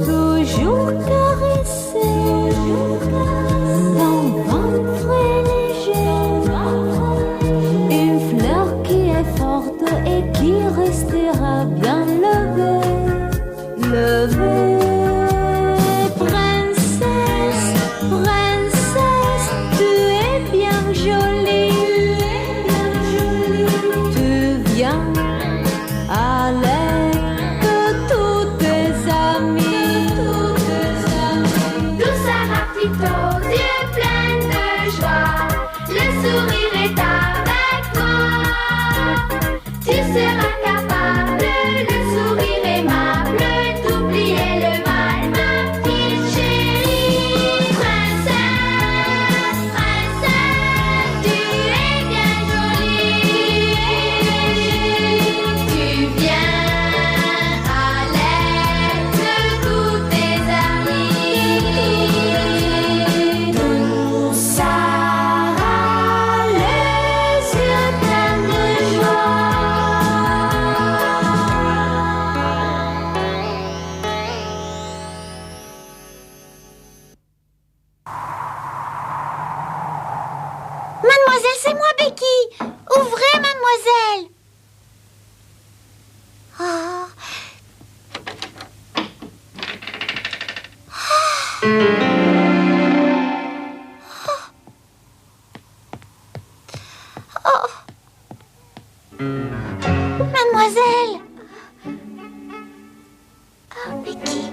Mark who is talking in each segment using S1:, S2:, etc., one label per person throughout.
S1: toujours caressé, ton ventre est léger, une fleur qui est forte et qui restera bien levée, levée. Princesse, princesse, tu es bien jolie, tu viens à l'aide de tous tes amis.
S2: Douce Sarah Pito, yeux pleins de joie, le sourire est avec toi. Tu seras capable, le sourire aimable, d'oublier le mal, ma petite chérie. Princesse, princesse, tu es bien jolie. Tu viens à l'aide de tous tes amis. Douce Sarah, les yeux pleins de joie.
S3: Mademoiselle, c'est moi, Becky. Ouvrez, mademoiselle. Oh. Oh. Mademoiselle. Oh, Becky.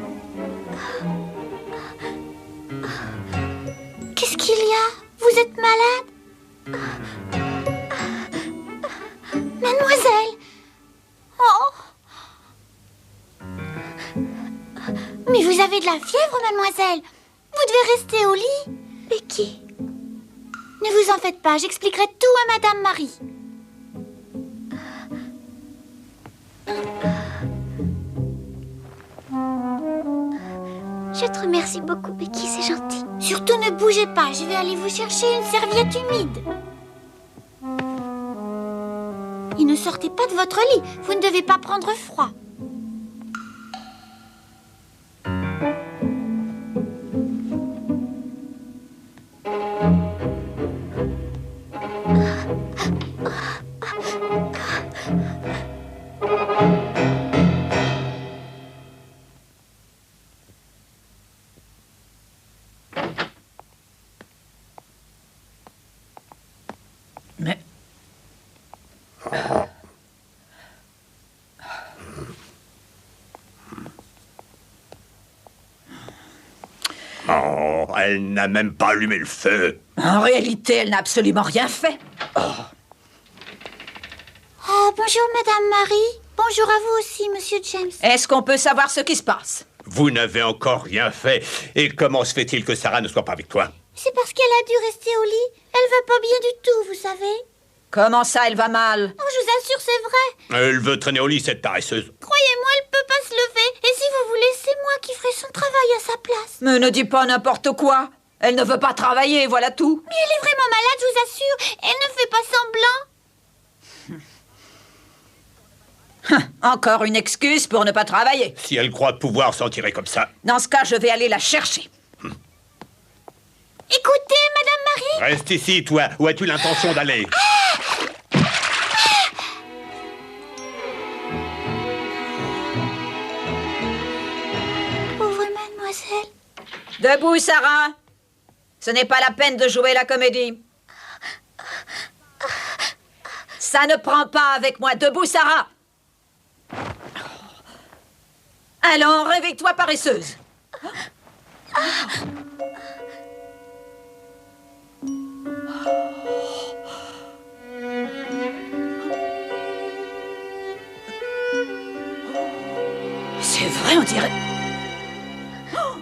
S3: Qu'est-ce qu'il y a? Vous êtes malade? Mademoiselle. Oh. Mais vous avez de la fièvre, mademoiselle. Vous devez rester au lit. Becky. Ne vous en faites pas, j'expliquerai tout à Madame Marie. Je te remercie beaucoup, Becky, c'est gentil. Surtout ne bougez pas, je vais aller vous chercher une serviette humide. Et ne sortez pas de votre lit, vous ne devez pas prendre froid.
S4: Mais...
S5: Oh, elle n'a même pas allumé le feu.
S4: En réalité, elle n'a absolument rien fait.
S3: Oh, bonjour, Madame Marie. Bonjour à vous aussi, Monsieur James.
S4: Est-ce qu'on peut savoir ce qui se passe?
S5: Vous n'avez encore rien fait. Et comment se fait-il que Sarah ne soit pas avec toi?
S3: C'est parce qu'elle a dû rester au lit. Elle va pas bien du tout, vous savez.
S4: Comment ça, elle va mal?
S3: Oh, je vous assure, c'est vrai.
S5: Elle veut traîner au lit, cette paresseuse.
S3: Croyez-moi, elle peut pas se lever. Et si vous voulez, c'est moi qui ferai son travail à sa place.
S4: Mais ne dis pas n'importe quoi. Elle ne veut pas travailler, voilà tout.
S3: Mais elle est vraiment malade, je vous assure. Elle ne fait pas semblant.
S4: Encore une excuse pour ne pas travailler.
S5: Si elle croit pouvoir s'en tirer comme ça.
S4: Dans ce cas, je vais aller la chercher.
S3: Écoutez, Madame Marie.
S5: Reste ici, toi. Où as-tu l'intention d'aller?
S3: Pauvre mademoiselle.
S4: Debout, Sarah. Ce n'est pas la peine de jouer la comédie. Ça ne prend pas avec moi. Debout, Sarah. Allons, réveille-toi, paresseuse. C'est vrai, on dirait... Oh!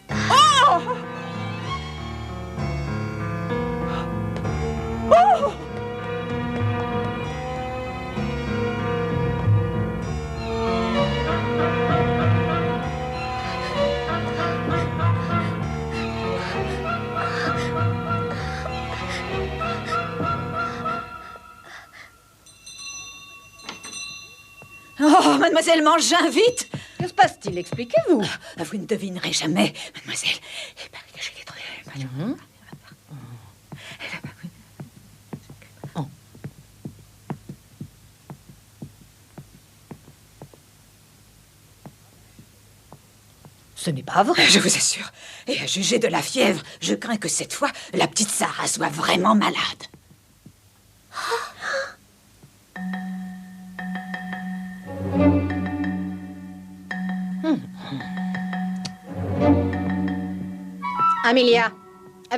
S4: Oh! Oh, mademoiselle Mangin, vite!
S3: Qu'est-ce
S6: passe-t-il? Expliquez-vous.
S4: Vous ne devinerez jamais, mademoiselle. Il paraît que je l'ai trouvé.
S6: Ce n'est pas vrai.
S4: Je vous assure. Et à juger de la fièvre, je crains que cette fois, la petite Sarah soit vraiment malade.
S6: Amelia,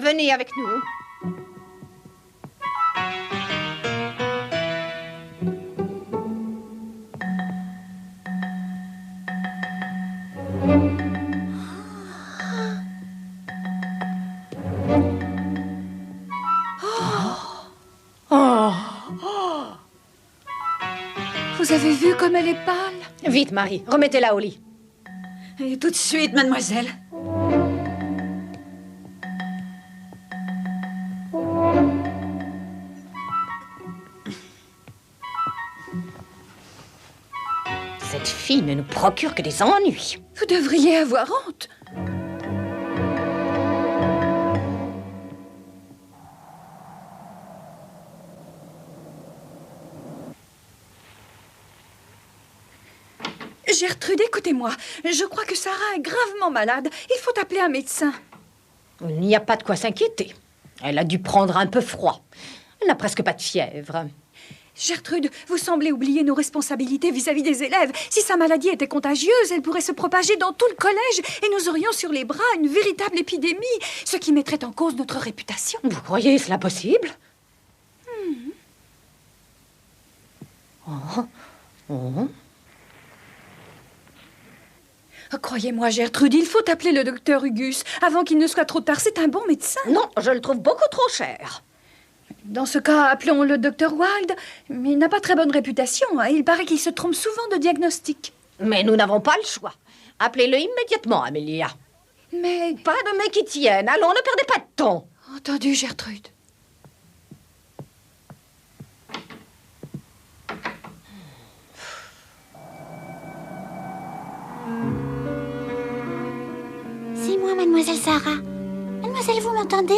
S6: venez avec nous.
S1: Vous avez vu comme elle est pâle?
S6: Vite, Marie, remettez-la au lit.
S4: Et tout de suite, mademoiselle.
S6: Cette fille ne nous procure que des ennuis.
S1: Vous devriez avoir honte. Gertrude, écoutez-moi. Je crois que Sarah est gravement malade. Il faut appeler un médecin.
S6: Il n'y a pas de quoi s'inquiéter. Elle a dû prendre un peu froid. Elle n'a presque pas de fièvre.
S1: Gertrude, vous semblez oublier nos responsabilités vis-à-vis des élèves. Si sa maladie était contagieuse, elle pourrait se propager dans tout le collège et nous aurions sur les bras une véritable épidémie, ce qui mettrait en cause notre réputation.
S6: Vous croyez cela possible?
S1: Croyez-moi, Gertrude, il faut appeler le docteur Hugus avant qu'il ne soit trop tard. C'est un bon médecin.
S6: Non, je le trouve beaucoup trop cher.
S1: Dans ce cas, appelons le docteur Wilde. Mais il n'a pas très bonne réputation. Il paraît qu'il se trompe souvent de diagnostic.
S6: Mais nous n'avons pas le choix. Appelez-le immédiatement, Amelia.
S1: Mais...
S6: Pas de mais qui tiennent. Allons, ne perdez pas de temps.
S1: Entendu, Gertrude.
S3: C'est moi, mademoiselle Sarah. Mademoiselle, vous m'entendez?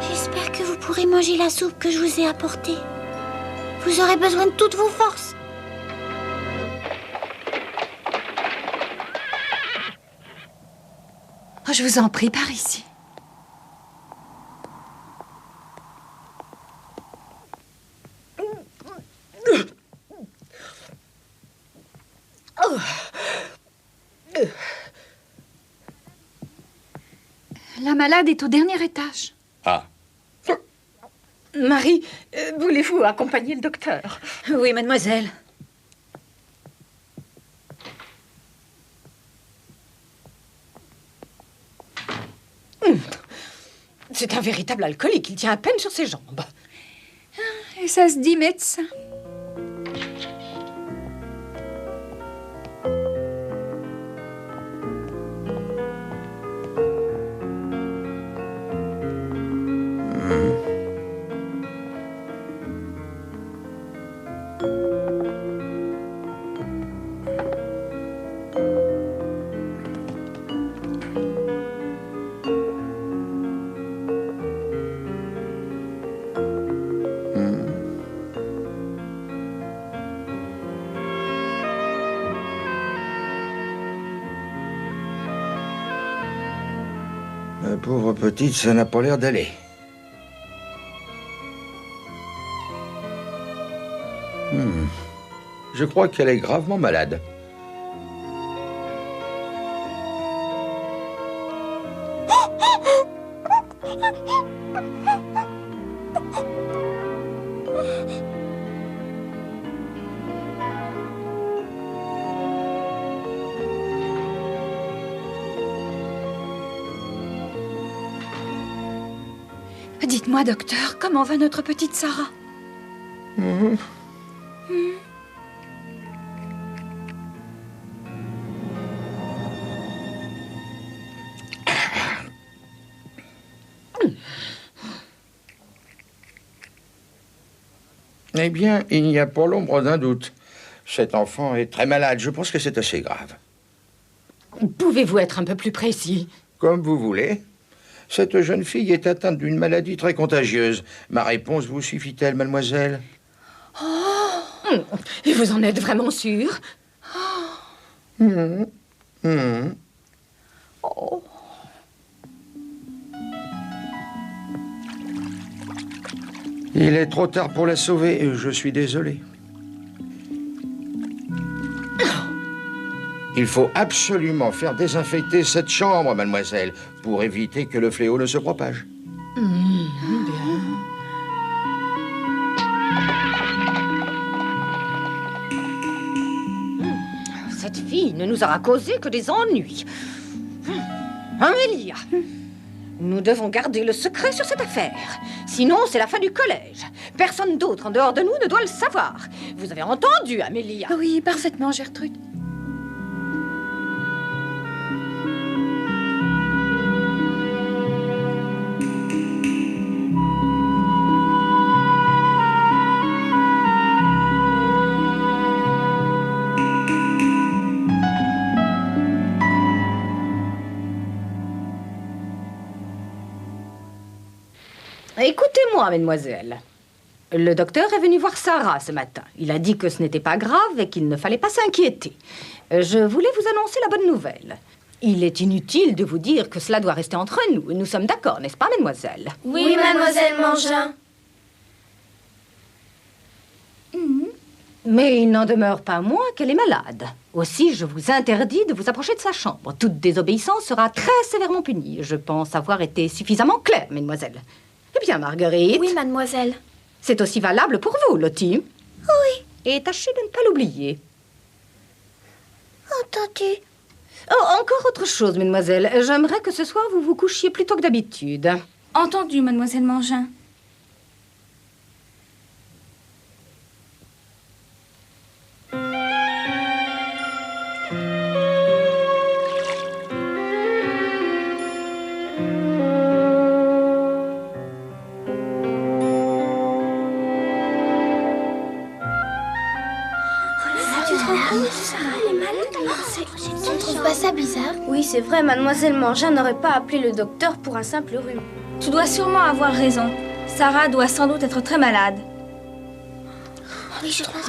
S3: J'espère que vous pourrez manger la soupe que je vous ai apportée. Vous aurez besoin de toutes vos forces.
S1: Oh, je vous en prie, par ici. La malade est au dernier étage.
S5: Ah,
S6: Marie, voulez-vous accompagner le docteur?
S4: Oui, mademoiselle.
S6: C'est un véritable alcoolique. Il tient à peine sur ses jambes.
S1: Et ça se dit médecin.
S7: La pauvre petite, ça n'a pas l'air d'aller. Je crois qu'elle est gravement malade.
S1: Dites-moi, docteur, comment va notre petite Sarah?
S7: Eh bien, il n'y a pas l'ombre d'un doute. Cet enfant est très malade. Je pense que c'est assez grave.
S6: Pouvez-vous être un peu plus précis?
S7: Comme vous voulez. Cette jeune fille est atteinte d'une maladie très contagieuse. Ma réponse vous suffit-elle, mademoiselle?
S6: Et vous en êtes vraiment sûr?
S7: Il est trop tard pour la sauver et je suis désolé. Il faut absolument faire désinfecter cette chambre, mademoiselle, pour éviter que le fléau ne se propage.
S6: Cette fille ne nous aura causé que des ennuis. Amélia, nous devons garder le secret sur cette affaire. Sinon, c'est la fin du collège. Personne d'autre en dehors de nous ne doit le savoir. Vous avez entendu, Amélia?
S1: Oui, parfaitement, Gertrude.
S6: Écoutez-moi, mademoiselle. Le docteur est venu voir Sarah ce matin. Il a dit que ce n'était pas grave et qu'il ne fallait pas s'inquiéter. Je voulais vous annoncer la bonne nouvelle. Il est inutile de vous dire que cela doit rester entre nous. Nous sommes d'accord, n'est-ce pas, mademoiselle?
S2: Oui, mademoiselle Mangin.
S6: Mais il n'en demeure pas moins qu'elle est malade. Aussi, je vous interdis de vous approcher de sa chambre. Toute désobéissance sera très sévèrement punie. Je pense avoir été suffisamment claire, mesdemoiselles. Eh bien, Marguerite.
S2: Oui, mademoiselle.
S6: C'est aussi valable pour vous, Lottie.
S3: Oui,
S6: Et tâchez de ne pas l'oublier.
S3: entendu.
S6: Oh, encore autre chose, mesdemoiselles. J'aimerais que ce soir, vous vous couchiez plus tôt que d'habitude.
S1: Entendu, mademoiselle Mangin.
S3: Tu ne trouves pas ça bizarre?
S2: Oui, c'est vrai, mademoiselle Mangin n'aurait pas appelé le docteur pour un simple rhume.
S8: Tu dois sûrement avoir raison. Sarah doit sans doute être très malade.
S3: Oui, je trouve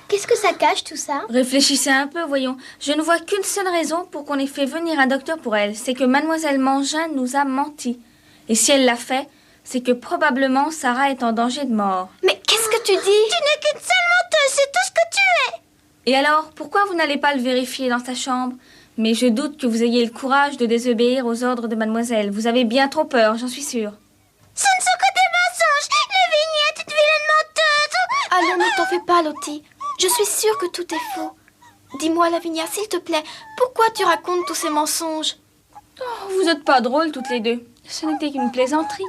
S3: Qu'est-ce que ça cache, tout ça?
S8: Réfléchissez un peu, voyons. Je ne vois qu'une seule raison pour qu'on ait fait venir un docteur pour elle. C'est que mademoiselle Mangin nous a menti. Et si elle l'a fait, c'est que probablement Sarah est en danger de mort.
S3: Mais qu'est-ce que tu dis? Tu n'es qu'une seule menteuse, c'est tout ce que tu es!
S8: Et alors, pourquoi vous n'allez pas le vérifier dans sa chambre? Mais je doute que vous ayez le courage de désobéir aux ordres de mademoiselle. Vous avez bien trop peur, j'en suis sûre.
S3: Ce ne sont que des mensonges! Lavinia est une vilaine menteuse!
S2: Allons, ne t'en fais pas, Lottie. Je suis sûre que tout est faux. Dis-moi, Lavinia, s'il te plaît, pourquoi tu racontes tous ces mensonges?
S8: Oh, vous n'êtes pas drôles toutes les deux. Ce n'était qu'une plaisanterie.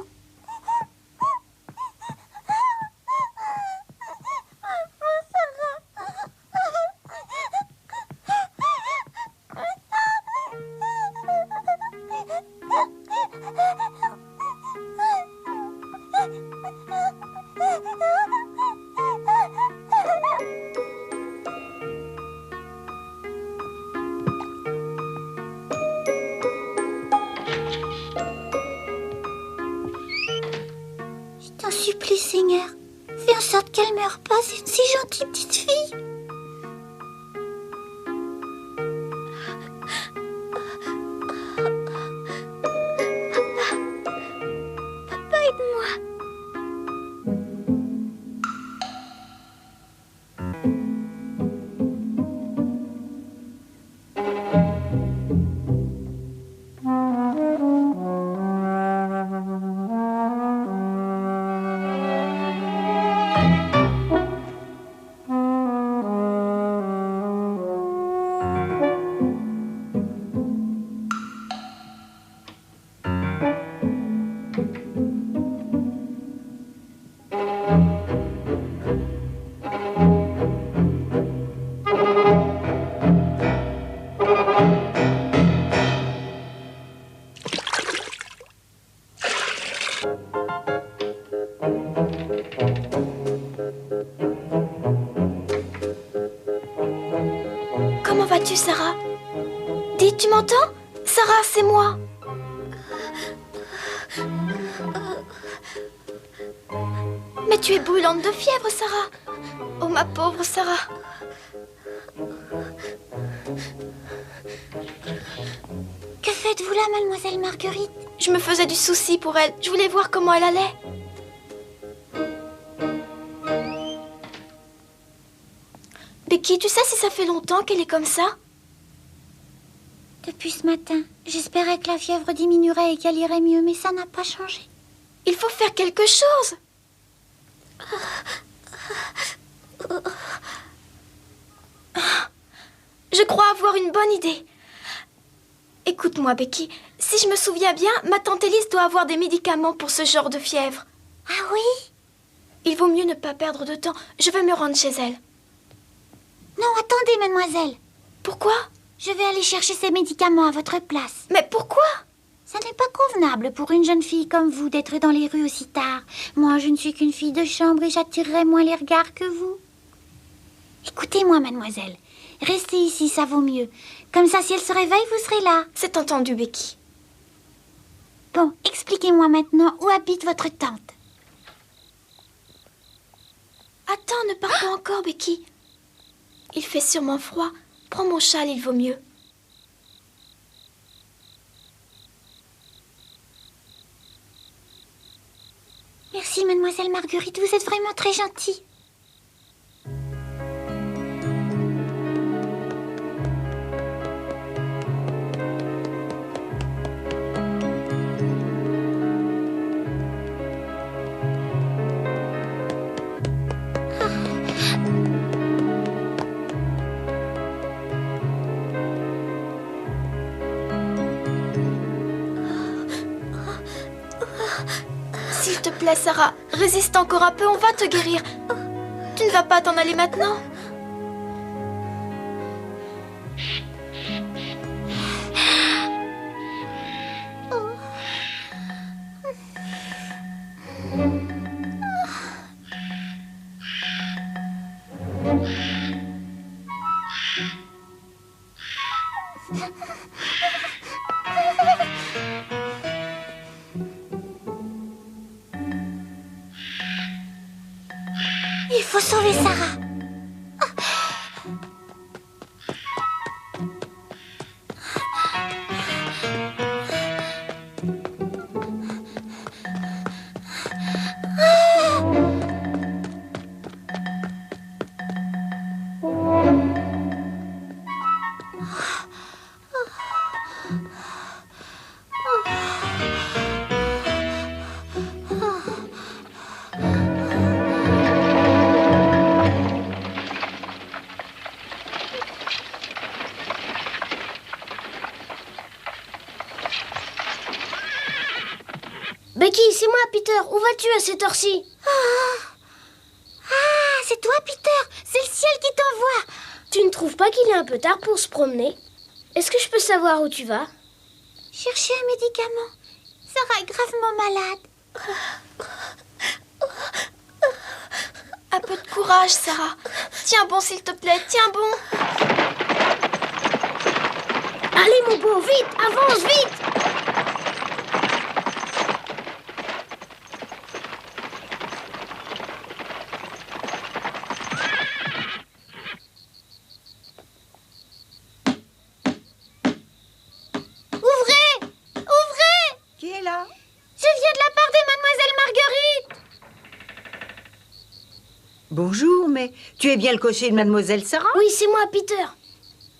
S3: Je t'en supplie, Seigneur. Fais en sorte qu'elle meure pas, c'est une si gentille petite fille. Papa, aide-moi.
S2: es-tu, Sarah? Dis, tu m'entends? Sarah, c'est moi. Mais tu es brûlante de fièvre, Sarah. Oh, ma pauvre Sarah.
S3: Que faites-vous là, mademoiselle Marguerite?
S2: Je me faisais du souci pour elle. Je voulais voir comment elle allait. Becky, tu sais si ça fait longtemps qu'elle est comme ça?
S3: Depuis ce matin, j'espérais que la fièvre diminuerait et qu'elle irait mieux, mais ça n'a pas changé.
S2: Il faut faire quelque chose. Je crois avoir une bonne idée. Écoute-moi, Becky. Si je me souviens bien, ma tante Élise doit avoir des médicaments pour ce genre de fièvre.
S3: Ah oui?
S2: Il vaut mieux ne pas perdre de temps. Je vais me rendre chez elle.
S3: Non, attendez, mademoiselle.
S2: Pourquoi?
S3: Je vais aller chercher ces médicaments à votre place.
S2: Mais pourquoi?
S3: Ça n'est pas convenable pour une jeune fille comme vous d'être dans les rues aussi tard. Moi, je ne suis qu'une fille de chambre et j'attirerai moins les regards que vous. Écoutez-moi, mademoiselle. Restez ici, ça vaut mieux. Comme ça, si elle se réveille, vous serez là.
S2: C'est entendu, Becky.
S3: Bon, expliquez-moi maintenant où habite votre tante.
S2: Attends, ne pars pas encore, Becky. Il fait sûrement froid. Prends mon châle, il vaut mieux.
S3: Merci, mademoiselle Marguerite, vous êtes vraiment très gentille.
S2: S'il te plaît, Sarah, résiste encore un peu, on va te guérir. Tu ne vas pas t'en aller maintenant?
S3: Il faut sauver Sarah.
S9: Becky, c'est moi, Peter. Où vas-tu à cette heure-ci?
S3: Ah, c'est toi, Peter. C'est le ciel qui t'envoie.
S9: Tu ne trouves pas qu'il est un peu tard pour se promener? Est-ce que je peux savoir où tu vas?
S3: Chercher un médicament. Sarah est gravement malade.
S2: Un peu de courage, Sarah. Tiens bon, s'il te plaît, tiens bon.
S9: Allez, mon beau, vite, avance, vite!
S3: Ouvrez! Ouvrez!
S4: Qui est là?
S3: Je viens de la part de mademoiselle Marguerite.
S4: Bonjour, mais tu es bien le cocher de mademoiselle Sarah?
S9: Oui, c'est moi, Peter.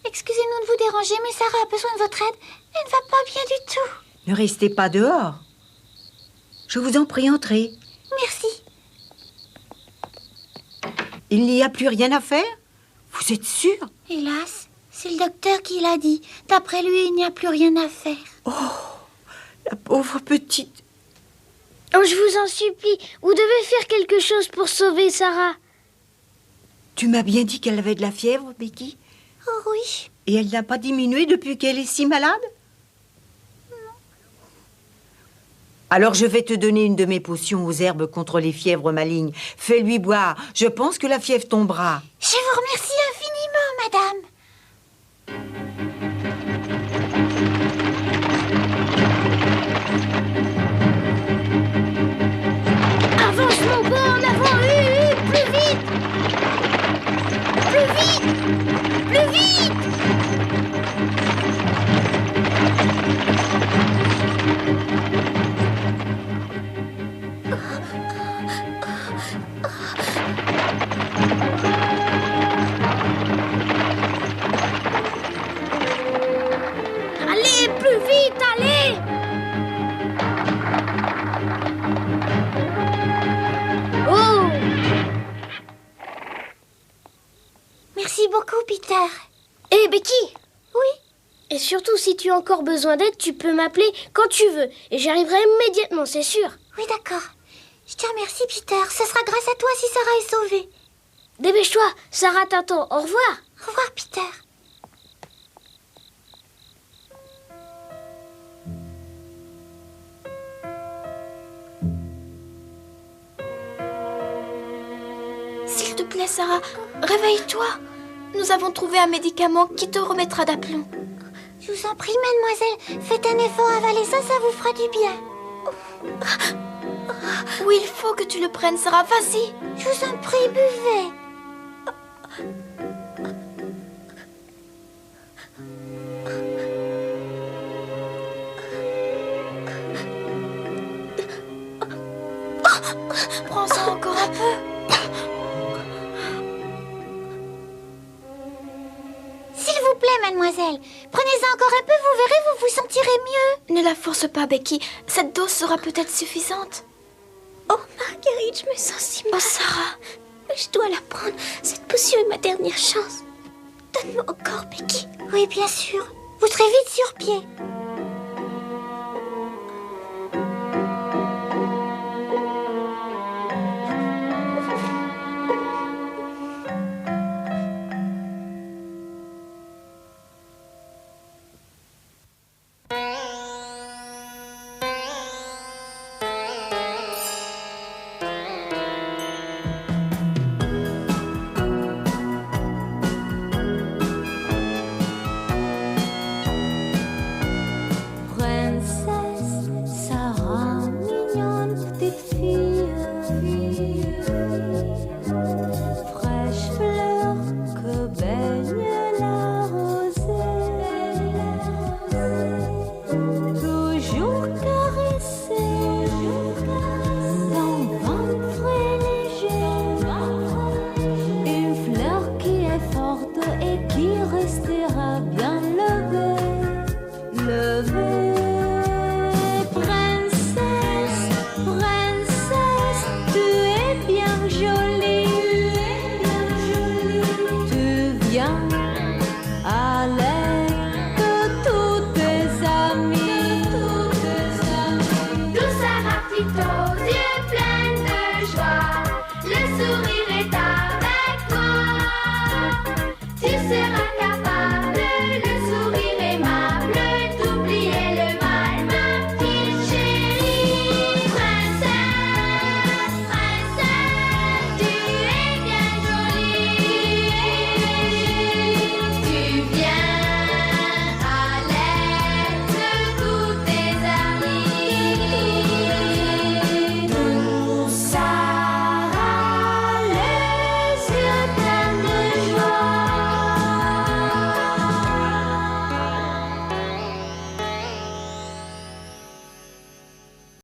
S3: Excusez-nous de vous déranger, mais Sarah a besoin de votre aide. Elle ne va pas bien du tout.
S4: Ne restez pas dehors. Je vous en prie, entrez.
S3: Merci.
S4: Il n'y a plus rien à faire? Vous êtes sûr?
S3: Hélas, c'est le docteur qui l'a dit. D'après lui, il n'y a plus rien à faire.
S4: La pauvre petite.
S9: Oh, je vous en supplie, vous devez faire quelque chose pour sauver Sarah.
S4: Tu m'as bien dit qu'elle avait de la fièvre, Becky?
S3: Oh oui.
S4: Et elle n'a pas diminué depuis qu'elle est si malade?
S3: Non.
S4: Alors je vais te donner une de mes potions aux herbes contre les fièvres malignes. Fais-lui boire. Je pense que la fièvre tombera.
S3: Je vous remercie infiniment, madame. Peter.
S9: Hé, Becky!
S3: Oui?
S9: Et surtout, si tu as encore besoin d'aide, tu peux m'appeler quand tu veux. Et j'arriverai immédiatement, c'est sûr.
S3: Oui, d'accord. Je te remercie, Peter. Ce sera grâce à toi si Sarah est sauvée.
S9: Dépêche-toi, Sarah t'attend. Au revoir.
S3: Au revoir, Peter.
S2: S'il te plaît, Sarah, réveille-toi. Nous avons trouvé un médicament qui te remettra d'aplomb.
S3: Je vous en prie, mademoiselle. Faites un effort, avalez ça, ça vous fera du bien.
S2: Oui, il faut que tu le prennes, Sarah. Vas-y.
S3: Je vous en prie, buvez.
S2: Prends-en encore un peu.
S3: S'il vous plaît, mademoiselle. Prenez-en encore un peu, vous verrez, vous vous sentirez mieux.
S2: Ne la force pas, Becky. Cette dose sera peut-être suffisante.
S9: Oh, Marguerite, je me sens si mal.
S2: Oh, Sarah.
S9: Je dois la prendre. Cette potion est ma dernière chance. Donne-moi encore, Becky.
S3: Oui, bien sûr. Vous serez vite sur pied.